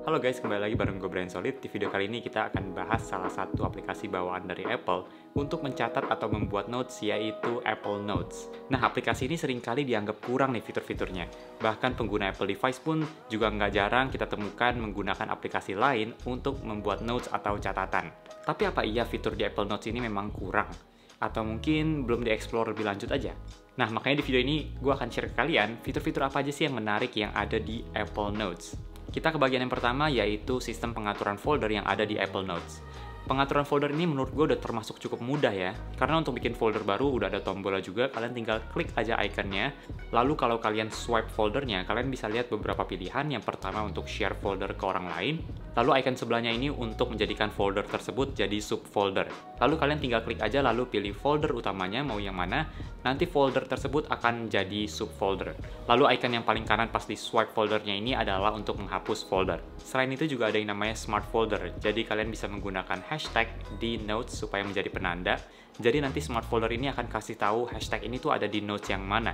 Halo guys, kembali lagi bareng gue Brian Solid. Di video kali ini kita akan bahas salah satu aplikasi bawaan dari Apple untuk mencatat atau membuat notes, yaitu Apple Notes. Nah, aplikasi ini seringkali dianggap kurang nih fitur-fiturnya. Bahkan pengguna Apple device pun juga nggak jarang kita temukan menggunakan aplikasi lain untuk membuat notes atau catatan. Tapi apa iya fitur di Apple Notes ini memang kurang? Atau mungkin belum dieksplor lebih lanjut aja? Nah, makanya di video ini gue akan share ke kalian fitur-fitur apa aja sih yang menarik yang ada di Apple Notes. Kita ke bagian yang pertama, yaitu sistem pengaturan folder yang ada di Apple Notes. Pengaturan folder ini menurut gue udah termasuk cukup mudah ya, karena untuk bikin folder baru udah ada tombolnya juga, kalian tinggal klik aja ikonnya. Lalu kalau kalian swipe foldernya, kalian bisa lihat beberapa pilihan. Yang pertama untuk share folder ke orang lain, lalu icon sebelahnya ini untuk menjadikan folder tersebut jadi subfolder. Lalu kalian tinggal klik aja lalu pilih folder utamanya mau yang mana, nanti folder tersebut akan jadi subfolder. Lalu icon yang paling kanan pas di swipe foldernya ini adalah untuk menghapus folder. Selain itu juga ada yang namanya smart folder, jadi kalian bisa menggunakan hashtag di notes supaya menjadi penanda. Jadi nanti smart folder ini akan kasih tahu hashtag ini tuh ada di notes yang mana.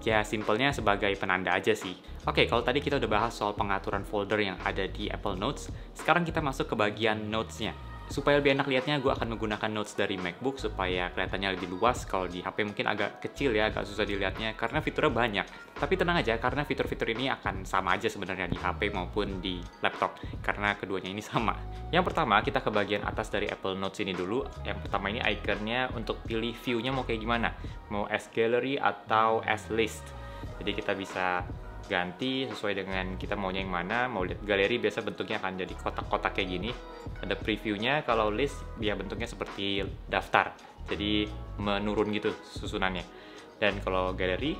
Ya simpelnya sebagai penanda aja sih. Oke, kalau tadi kita udah bahas soal pengaturan folder yang ada di Apple Notes, sekarang kita masuk ke bagian notes-nya. Supaya lebih enak lihatnya, gue akan menggunakan notes dari MacBook supaya kelihatannya lebih luas. Kalau di HP mungkin agak kecil ya, agak susah dilihatnya karena fiturnya banyak. Tapi tenang aja, karena fitur-fitur ini akan sama aja sebenarnya di HP maupun di laptop, karena keduanya ini sama. Yang pertama, kita ke bagian atas dari Apple Notes ini dulu. Yang pertama ini ikonnya untuk pilih view-nya mau kayak gimana. Mau as gallery atau as list. Jadi kita bisa ganti sesuai dengan kita maunya yang mana. Mau lihat galeri biasa bentuknya akan jadi kotak-kotak kayak gini, ada previewnya. Kalau list dia bentuknya seperti daftar, jadi menurun gitu susunannya. Dan kalau galeri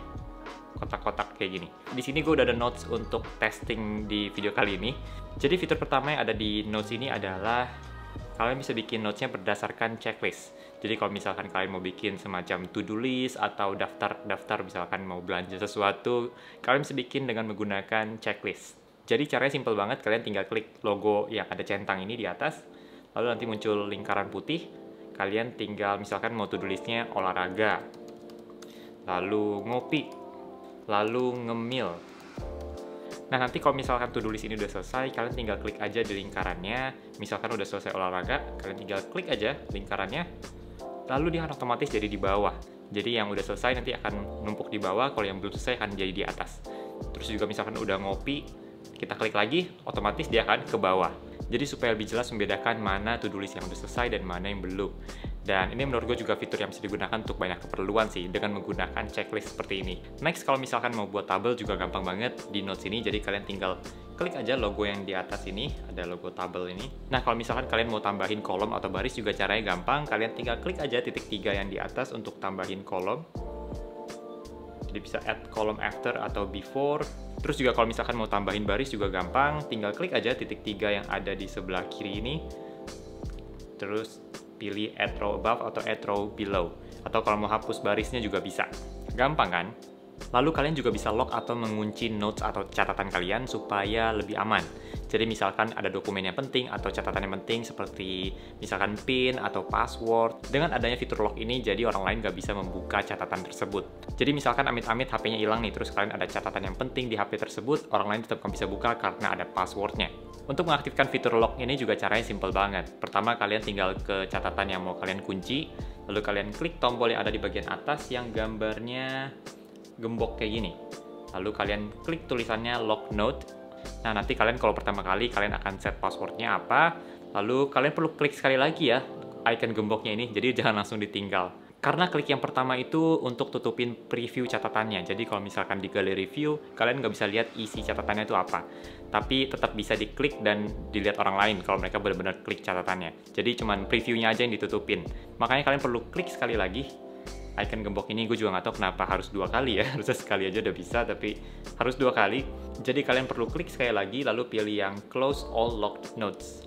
kotak-kotak kayak gini. Di sini gue udah ada notes untuk testing di video kali ini. Jadi fitur pertama yang ada di notes ini adalah kalian bisa bikin notesnya berdasarkan checklist. Jadi kalau misalkan kalian mau bikin semacam to-do list atau daftar misalkan mau belanja sesuatu, kalian bisa bikin dengan menggunakan checklist. Jadi caranya simple banget, kalian tinggal klik logo yang ada centang ini di atas, lalu nanti muncul lingkaran putih, kalian tinggal misalkan mau to-do listnya olahraga, lalu ngopi, lalu ngemil. Nah, nanti kalau misalkan to-do list ini udah selesai, kalian tinggal klik aja di lingkarannya. Misalkan udah selesai olahraga, kalian tinggal klik aja lingkarannya, lalu dia akan otomatis jadi di bawah. Jadi yang udah selesai nanti akan numpuk di bawah, kalau yang belum selesai akan jadi di atas. Terus juga misalkan udah ngopi, kita klik lagi, otomatis dia akan ke bawah. Jadi supaya lebih jelas membedakan mana to-do list yang udah selesai dan mana yang belum. Dan ini menurut gue juga fitur yang bisa digunakan untuk banyak keperluan sih, dengan menggunakan checklist seperti ini. Next, kalau misalkan mau buat tabel juga gampang banget di notes ini. Jadi kalian tinggal klik aja logo yang di atas ini, ada logo tabel ini. Nah, kalau misalkan kalian mau tambahin kolom atau baris juga caranya gampang. Kalian tinggal klik aja titik 3 yang di atas untuk tambahin kolom. Jadi bisa add column after atau before. Terus juga kalau misalkan mau tambahin baris juga gampang, tinggal klik aja titik 3 yang ada di sebelah kiri ini. Terus pilih add row above atau add row below. Atau kalau mau hapus barisnya juga bisa. Gampang kan? Lalu kalian juga bisa lock atau mengunci notes atau catatan kalian supaya lebih aman. Jadi misalkan ada dokumen yang penting atau catatan yang penting seperti misalkan PIN atau password. Dengan adanya fitur lock ini, jadi orang lain nggak bisa membuka catatan tersebut. Jadi misalkan amit-amit HP-nya hilang nih, terus kalian ada catatan yang penting di HP tersebut, orang lain tetap nggak bisa buka karena ada passwordnya. Untuk mengaktifkan fitur lock ini juga caranya simple banget. Pertama, kalian tinggal ke catatan yang mau kalian kunci, lalu kalian klik tombol yang ada di bagian atas yang gambarnya gembok kayak gini. Lalu kalian klik tulisannya lock note. Nah, nanti kalian kalau pertama kali kalian akan set passwordnya apa, lalu kalian perlu klik sekali lagi ya icon gemboknya ini, jadi jangan langsung ditinggal. Karena klik yang pertama itu untuk tutupin preview catatannya. Jadi kalau misalkan di gallery view, kalian nggak bisa lihat isi catatannya itu apa. Tapi tetap bisa diklik dan dilihat orang lain kalau mereka benar-benar klik catatannya. Jadi cuman previewnya aja yang ditutupin. Makanya kalian perlu klik sekali lagi icon gembok ini. Gue juga nggak tahu kenapa harus 2 kali ya. Harusnya sekali aja udah bisa, tapi harus 2 kali. Jadi kalian perlu klik sekali lagi, lalu pilih yang close all locked notes.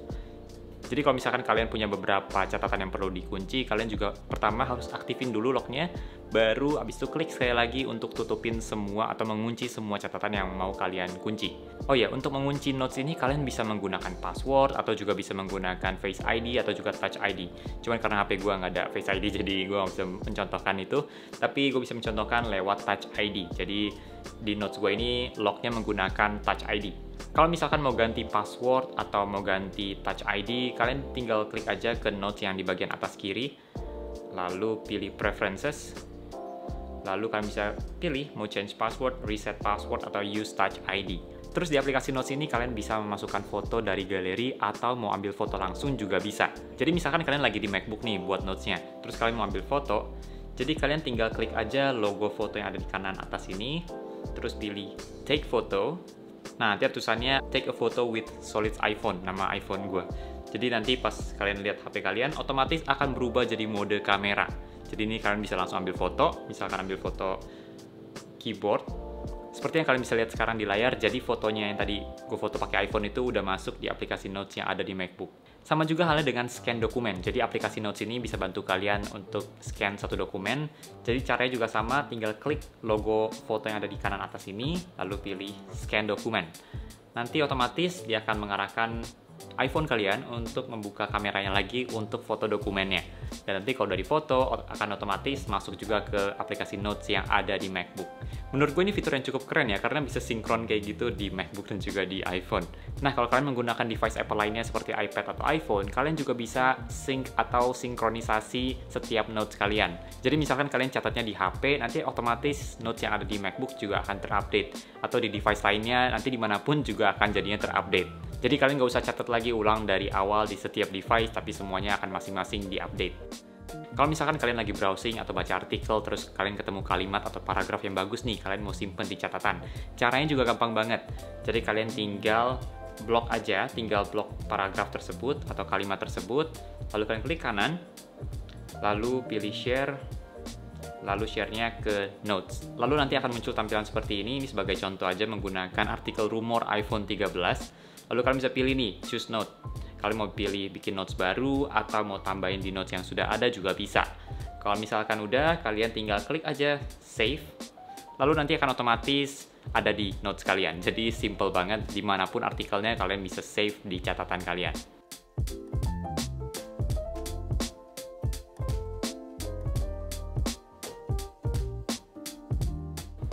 Jadi kalau misalkan kalian punya beberapa catatan yang perlu dikunci, kalian juga pertama harus aktifin dulu locknya, baru abis itu klik sekali lagi untuk tutupin semua atau mengunci semua catatan yang mau kalian kunci. Oh ya, untuk mengunci notes ini kalian bisa menggunakan password atau juga bisa menggunakan Face ID atau juga Touch ID. Cuman karena HP gue nggak ada Face ID jadi gue nggak bisa mencontohkan itu, tapi gue bisa mencontohkan lewat Touch ID. Jadi di notes gue ini locknya menggunakan Touch ID. Kalau misalkan mau ganti password atau mau ganti Touch ID, kalian tinggal klik aja ke notes yang di bagian atas kiri, lalu pilih Preferences, lalu kalian bisa pilih mau change password, reset password, atau use Touch ID. Terus di aplikasi Notes ini kalian bisa memasukkan foto dari galeri atau mau ambil foto langsung juga bisa. Jadi misalkan kalian lagi di MacBook nih buat Notes-nya, terus kalian mau ambil foto, jadi kalian tinggal klik aja logo foto yang ada di kanan atas ini, terus pilih Take Photo. Nah, nanti tulisannya Take a Photo with Solid iPhone, nama iPhone gue. Jadi nanti pas kalian lihat HP kalian, otomatis akan berubah jadi mode kamera. Jadi ini kalian bisa langsung ambil foto, misalkan ambil foto keyboard. Seperti yang kalian bisa lihat sekarang di layar, jadi fotonya yang tadi gue foto pakai iPhone itu udah masuk di aplikasi Notes yang ada di MacBook. Sama juga halnya dengan scan dokumen. Jadi aplikasi Notes ini bisa bantu kalian untuk scan satu dokumen. Jadi caranya juga sama, tinggal klik logo foto yang ada di kanan atas ini, lalu pilih scan dokumen. Nanti otomatis dia akan mengarahkan iPhone kalian untuk membuka kameranya lagi untuk foto dokumennya. Dan nanti kalau dari foto akan otomatis masuk juga ke aplikasi Notes yang ada di MacBook. Menurut gue ini fitur yang cukup keren ya, karena bisa sinkron kayak gitu di MacBook dan juga di iPhone. Nah, kalau kalian menggunakan device Apple lainnya seperti iPad atau iPhone, kalian juga bisa sync atau sinkronisasi setiap Notes kalian. Jadi misalkan kalian catatnya di HP, nanti otomatis Notes yang ada di MacBook juga akan terupdate. Atau di device lainnya, nanti dimanapun juga akan jadinya terupdate. Jadi kalian nggak usah catat lagi ulang dari awal di setiap device, tapi semuanya akan masing-masing di-update. Kalau misalkan kalian lagi browsing atau baca artikel, terus kalian ketemu kalimat atau paragraf yang bagus nih, kalian mau simpen di catatan. Caranya juga gampang banget. Jadi kalian tinggal blok aja, tinggal blok paragraf tersebut atau kalimat tersebut, lalu kalian klik kanan, lalu pilih share, lalu share-nya ke Notes. Lalu nanti akan muncul tampilan seperti ini sebagai contoh aja menggunakan artikel rumor iPhone 13. Lalu kalian bisa pilih nih, choose note. Kalian mau pilih bikin notes baru atau mau tambahin di notes yang sudah ada juga bisa. Kalau misalkan udah, kalian tinggal klik aja save. Lalu nanti akan otomatis ada di notes kalian. Jadi simple banget, dimanapun artikelnya kalian bisa save di catatan kalian.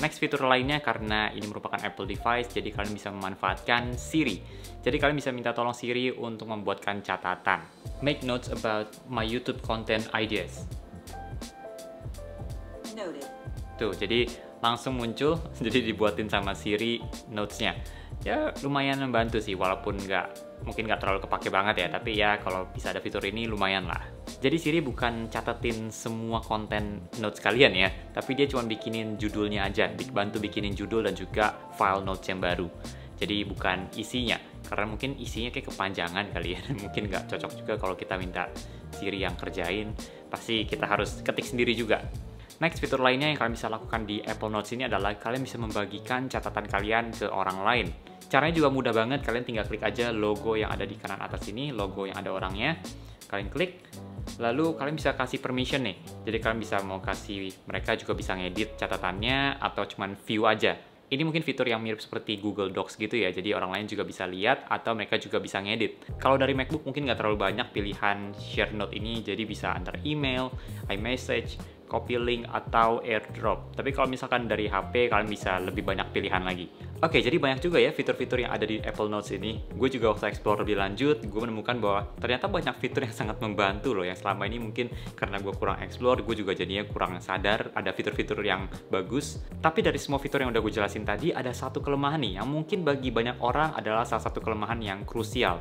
Next fitur lainnya, karena ini merupakan Apple device, jadi kalian bisa memanfaatkan Siri. Jadi kalian bisa minta tolong Siri untuk membuatkan catatan. Make notes about my YouTube content ideas. Noted. Tuh, jadi langsung muncul, jadi dibuatin sama Siri notes-nya. Ya lumayan membantu sih, walaupun mungkin nggak terlalu kepake banget ya, tapi ya kalau bisa ada fitur ini lumayan lah. Jadi Siri bukan catetin semua konten notes kalian ya, tapi dia cuma bikinin judulnya aja, bantu bikinin judul dan juga file notes yang baru. Jadi bukan isinya, karena mungkin isinya kayak kepanjangan kali ya, mungkin nggak cocok juga kalau kita minta Siri yang kerjain, pasti kita harus ketik sendiri juga. Next, fitur lainnya yang kalian bisa lakukan di Apple Notes ini adalah kalian bisa membagikan catatan kalian ke orang lain. Caranya juga mudah banget, kalian tinggal klik aja logo yang ada di kanan atas ini, logo yang ada orangnya. Kalian klik, lalu kalian bisa kasih permission nih. Jadi kalian bisa mau kasih, mereka juga bisa ngedit catatannya atau cuman view aja. Ini mungkin fitur yang mirip seperti Google Docs gitu ya, jadi orang lain juga bisa lihat atau mereka juga bisa ngedit. Kalau dari MacBook mungkin nggak terlalu banyak pilihan share note ini, jadi bisa antar email, iMessage, copy link, atau AirDrop. Tapi kalau misalkan dari HP, kalian bisa lebih banyak pilihan lagi. Oke, jadi banyak juga ya fitur-fitur yang ada di Apple Notes ini. Gue juga waktu explore lebih lanjut, gue menemukan bahwa ternyata banyak fitur yang sangat membantu loh, yang selama ini mungkin karena gue kurang explore, gue juga jadinya kurang sadar ada fitur-fitur yang bagus. Tapi dari semua fitur yang udah gue jelasin tadi, ada satu kelemahan nih, yang mungkin bagi banyak orang adalah salah satu kelemahan yang krusial,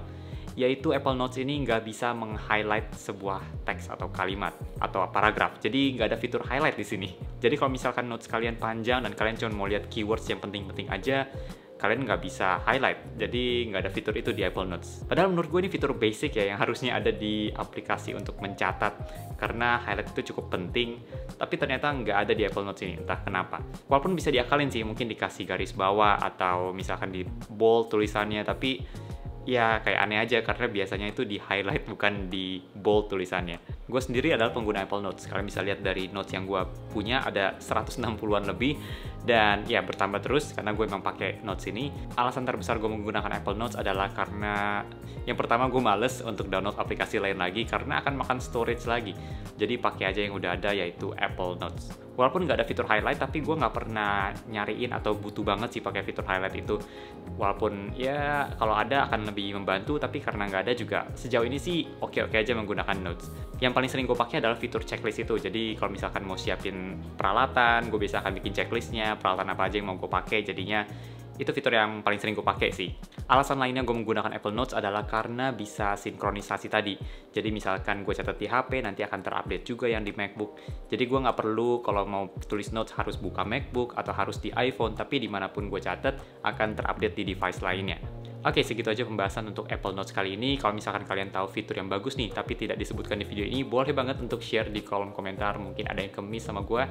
yaitu Apple Notes ini nggak bisa meng-highlight sebuah teks atau kalimat atau paragraf. Jadi nggak ada fitur highlight di sini. Jadi kalau misalkan notes kalian panjang dan kalian cuma mau lihat keywords yang penting-penting aja, kalian nggak bisa highlight. Jadi nggak ada fitur itu di Apple Notes. Padahal menurut gue ini fitur basic ya yang harusnya ada di aplikasi untuk mencatat, karena highlight itu cukup penting. Tapi ternyata nggak ada di Apple Notes ini, entah kenapa. Walaupun bisa diakalin sih, mungkin dikasih garis bawah atau misalkan di bold tulisannya, tapi ya kayak aneh aja karena biasanya itu di highlight bukan di bold tulisannya. Gue sendiri adalah pengguna Apple Notes. Kalian bisa lihat dari notes yang gue punya ada 160-an lebih, dan ya bertambah terus karena gue memang pakai notes ini. Alasan terbesar gue menggunakan Apple Notes adalah karena yang pertama, gue males untuk download aplikasi lain lagi karena akan makan storage lagi. Jadi pakai aja yang udah ada, yaitu Apple Notes. Walaupun nggak ada fitur highlight, tapi gue nggak pernah nyariin atau butuh banget sih pakai fitur highlight itu. Walaupun ya kalau ada akan lebih membantu, tapi karena nggak ada juga sejauh ini sih oke-oke aja menggunakan Notes. Yang paling sering gue pakai adalah fitur checklist itu. Jadi kalau misalkan mau siapin peralatan, gue biasa akan bikin checklistnya, peralatan apa aja yang mau gue pakai. Jadinya itu fitur yang paling sering gue pakai sih. Alasan lainnya gue menggunakan Apple Notes adalah karena bisa sinkronisasi tadi. Jadi misalkan gue catat di HP, nanti akan terupdate juga yang di MacBook. Jadi gue nggak perlu kalau mau tulis notes harus buka MacBook atau harus di iPhone, tapi dimanapun gue catat akan terupdate di device lainnya. Oke, segitu aja pembahasan untuk Apple Notes kali ini. Kalau misalkan kalian tahu fitur yang bagus nih, tapi tidak disebutkan di video ini, boleh banget untuk share di kolom komentar. Mungkin ada yang kemis sama gue.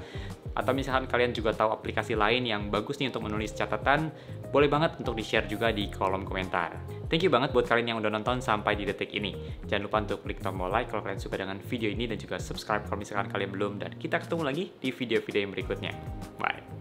Atau misalkan kalian juga tahu aplikasi lain yang bagus nih untuk menulis catatan, boleh banget untuk di-share juga di kolom komentar. Thank you banget buat kalian yang udah nonton sampai di detik ini. Jangan lupa untuk klik tombol like kalau kalian suka dengan video ini, dan juga subscribe kalau misalkan kalian belum. Dan kita ketemu lagi di video-video yang berikutnya. Bye!